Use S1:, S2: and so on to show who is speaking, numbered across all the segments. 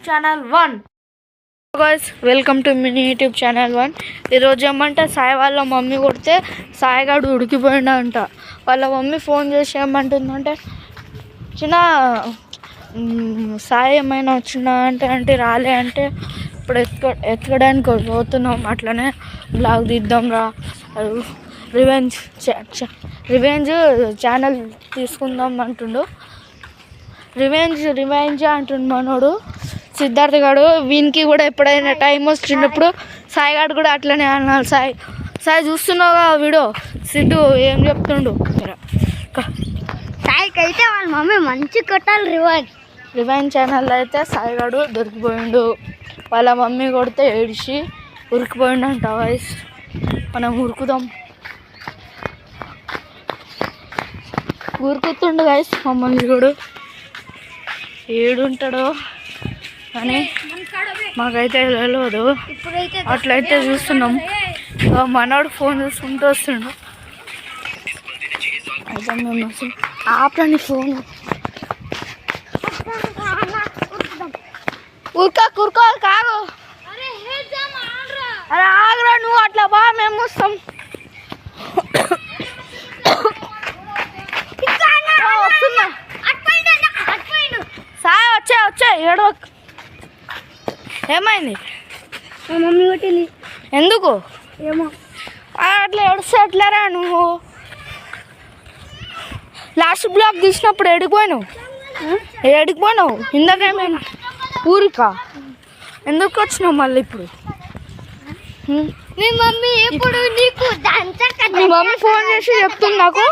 S1: Channel 1. Guys welcome to mini YouTube channel 1. ఈరోజు ఏమంటే సాయి వాళ్ళ మమ్మీ కొడితే సాయిగాడు ఉడికిపోయిండంట. వాళ్ళ మమ్మీ ఫోన్ చేసి ఏమంటుందంటే చిన్న సాయి ఏమైనా వచ్చిందా అంటే రాలే అంటే ఇప్పుడు ఎత్తుకడానికి పోతున్నాం, అట్లనే బ్లాగ్ తీద్దాం రా, రివెంజ్ ఛానల్ తీసుకుందాం అంటుండు. రివెంజ్ అంటుండు మనోడు సిద్ధార్థ్ గారు. వీనికి కూడా ఎప్పుడైనా టైం వచ్చినప్పుడు సాయిగాడు కూడా అట్లనే అన్నాడు. సాయి చూస్తున్నావుగా వీడియో, సిద్ధు ఏం చెప్తుండు.
S2: సాయికి అయితే వాళ్ళ మమ్మీ మంచి కొట్టాలి.
S1: రివెంజ్ ఛానల్ అయితే సాయిగాడు దొరికిపోయిండు. వాళ్ళ మమ్మీ కొడితే ఏడిచి ఉరికిపోయిండంట. వాయిస్ మనం ఉరుకుదాం. ఉరుకుతుండు గైస్ మమ్మల్ని కూడా. ఏడుంటాడో అని మాకైతే తెలియదు. అట్లయితే చూస్తున్నాం. మనోడు ఫోన్ చూసుకుంటూ వస్తుండు. అయితే మేము ఆపని ఫోన్ కురుకోవాలి కాదు. అరే ఆగరా నువ్వు, అట్లా బా మేము వస్తాం. వస్తున్నా సాయి వచ్చా ఏడవ. ఏమైంది?
S2: మా మమ్మీ కొట్టింది.
S1: ఎందుకు?
S2: ఏమో
S1: అట్లా ఏడుస్తే ఎట్లారా నువ్వు? లాస్ట్ బ్లాగ్ తీసినప్పుడు ఏడిపోయినావు. ఇందాకేమైనా ఊరికా? ఎందుకు వచ్చినావు మళ్ళీ ఇప్పుడు?
S2: మీ మమ్మీ ఎప్పుడు నీకు
S1: మీ మమ్మీ ఫోన్ చేసి చెప్తుంది నాకు.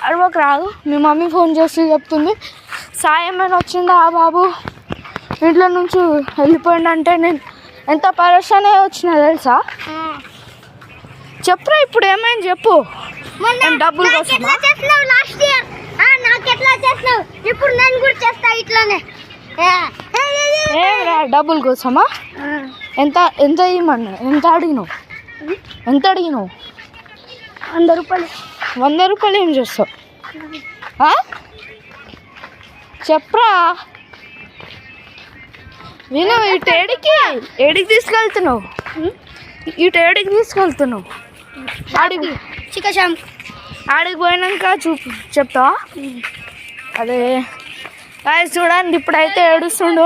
S1: అడవకు రాదు. మీ మమ్మీ ఫోన్ చేసి చెప్తుంది సాయి ఏమైనా వచ్చిందా బాబు, ఇంట్లో నుంచి వెళ్ళిపోయిందంటే నేను ఎంత పరేషాన్ వచ్చినా తెలుసా. చెప్పురా ఇప్పుడు ఏమైంది చెప్పు. డబ్బులు కోసం
S2: లాస్ట్ ఇయర్ నాకు ఎట్లా చేసినావు, ఇప్పుడు నేను కూడా చేస్తా ఇట్లానే.
S1: డబ్బుల కోసమా? ఎంత ఇవ్వమన్నా? ఎంత అడిగినావు?
S2: 100 రూపాయలు.
S1: 100 రూపాయలు ఏం చేస్తావు? చెప్పరా విను. ఏడికి తీసుకెళ్తున్నావు? ఆడికి పోయినాక చెప్తావా? అదే చూడండి ఇప్పుడైతే ఏడుస్తుండు.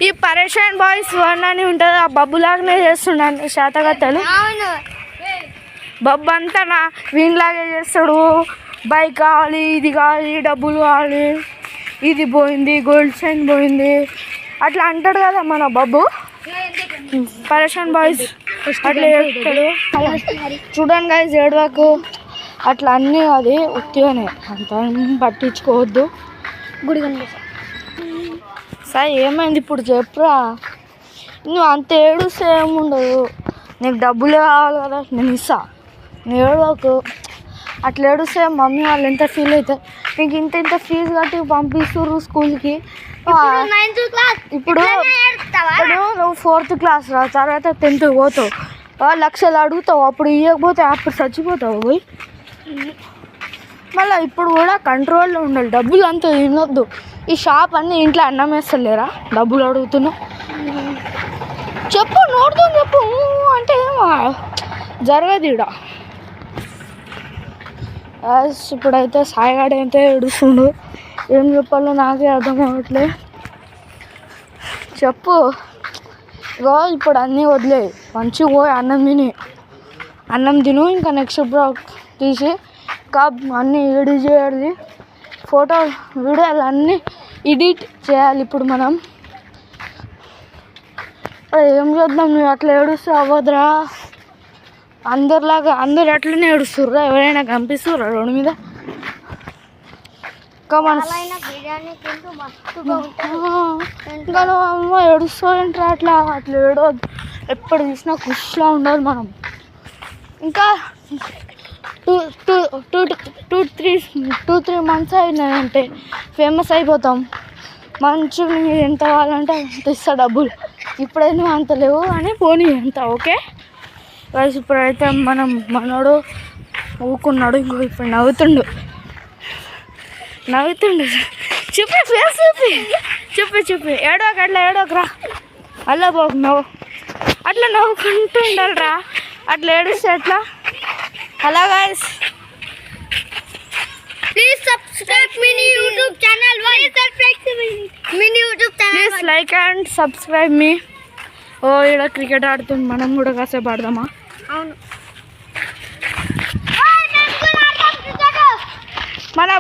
S1: ఈ పరేషాన్ బాయ్స్ వన్ అని ఉంటుంది, ఆ బబ్బులాగానే చేస్తుండ శాతగత్తలు. బబ్బు అంతా వీనిలాగే చేస్తాడు. బైక్ కావాలి, ఇది కావాలి, డబ్బులు కావాలి, ఇది పోయింది, గోల్డ్ చైన్ పోయింది, అట్లా అంటాడు కదా మన బబ్బు. పరేషాన్ బాయ్స్ అట్లా చేస్తాడు. చూడండి గైస్ ఏడవకు, అట్లా అన్నీ అది ఉత్తిగానే, అంత పట్టించుకోవద్దు.
S2: గుడి
S1: సార్ ఏమైంది ఇప్పుడు చెప్పురా. నువ్వు అంత ఏడుస్తే ఏముండదు, నీకు డబ్బులు కావాలి కదా నేను ఇస్తా. నువ్వు ఏడవకు. అట్లా ఏడుస్తే మమ్మీ వాళ్ళు ఎంత ఫీల్ అవుతారు. నీకు ఇంత ఫీజు కట్టి పంపిస్తుర్రు స్కూల్కి. ఇప్పుడు నువ్వు 4th క్లాస్ రా, తర్వాత 10th పోతావు, లక్షలు అడుగుతావు. అప్పుడు ఇవ్వకపోతే అప్పుడు చచ్చిపోతావు పోయి. మళ్ళీ ఇప్పుడు కూడా కంట్రోల్లో ఉండాలి. డబ్బులు అంతా తినొద్దు. ఈ షాప్ అన్నీ ఇంట్లో అన్నం వేస్తలేరా, డబ్బులు అడుగుతున్నావు. చెప్పు, నోడుతూ చెప్పు అంటే ఏమో జరగదు ఈడ. ఇప్పుడైతే సాయిగాడు అయితే ఏడుస్తుండు. ఏం చెప్పాలో నాకే అర్థం అవ్వట్లేదు. చెప్పు. ఇగో ఇప్పుడు అన్నీ వదిలే, మంచిగా పోయి అన్నం తిను. ఇంకా నెక్స్ట్ బ్లాగ్ తీసి ఇంకా అన్నీ ఎడిట్ చేయాలి, ఫోటో వీడియోలు అన్నీ ఎడిట్ చేయాలి. ఇప్పుడు మనం ఏం చేద్దాం? నువ్వు అట్లా ఏడుస్తే అవ్వదురా. అందరు అట్లనే ఏడుస్తుర్రా? ఎవరైనా కనిపిస్తుర్రా రోడ్డు మీద? ఇంకా నువ్వు అమ్మ ఏడుస్తావేంట్రా? అట్లా ఏడవద్దు. ఎప్పుడు చూసినా ఖుషిలా ఉండదు మనం. ఇంకా 2-3 మంత్స్ అయినాయంటే ఫేమస్ అయిపోతాం. మంచిగా మీరు ఎంత కావాలంటే అంత ఇస్తా డబ్బులు. ఇప్పుడైనా అంత లేవు అని పోనీ అంత ఓకే. ఇప్పుడైతే మనోడు ఊకున్నాడు. ఇంకో ఇప్పుడు నవ్వుతుండు. చూపి ఫేస్ చెప్పి ఏడోక అట్లా ఏడోకరా అలా పోకు నవ్వు అట్లా నవ్వుకుంటూ ఉండాలిరా అట్లా ఏడుస్తే ఎట్లా hello guys
S2: please subscribe mini YouTube channel mini YouTube channel
S1: please like and subscribe మీ ఓ ఇక్కడ క్రికెట్ ఆడుతుంది మనం కూడా కాసేపు ఆడదామా
S2: అవును
S1: మన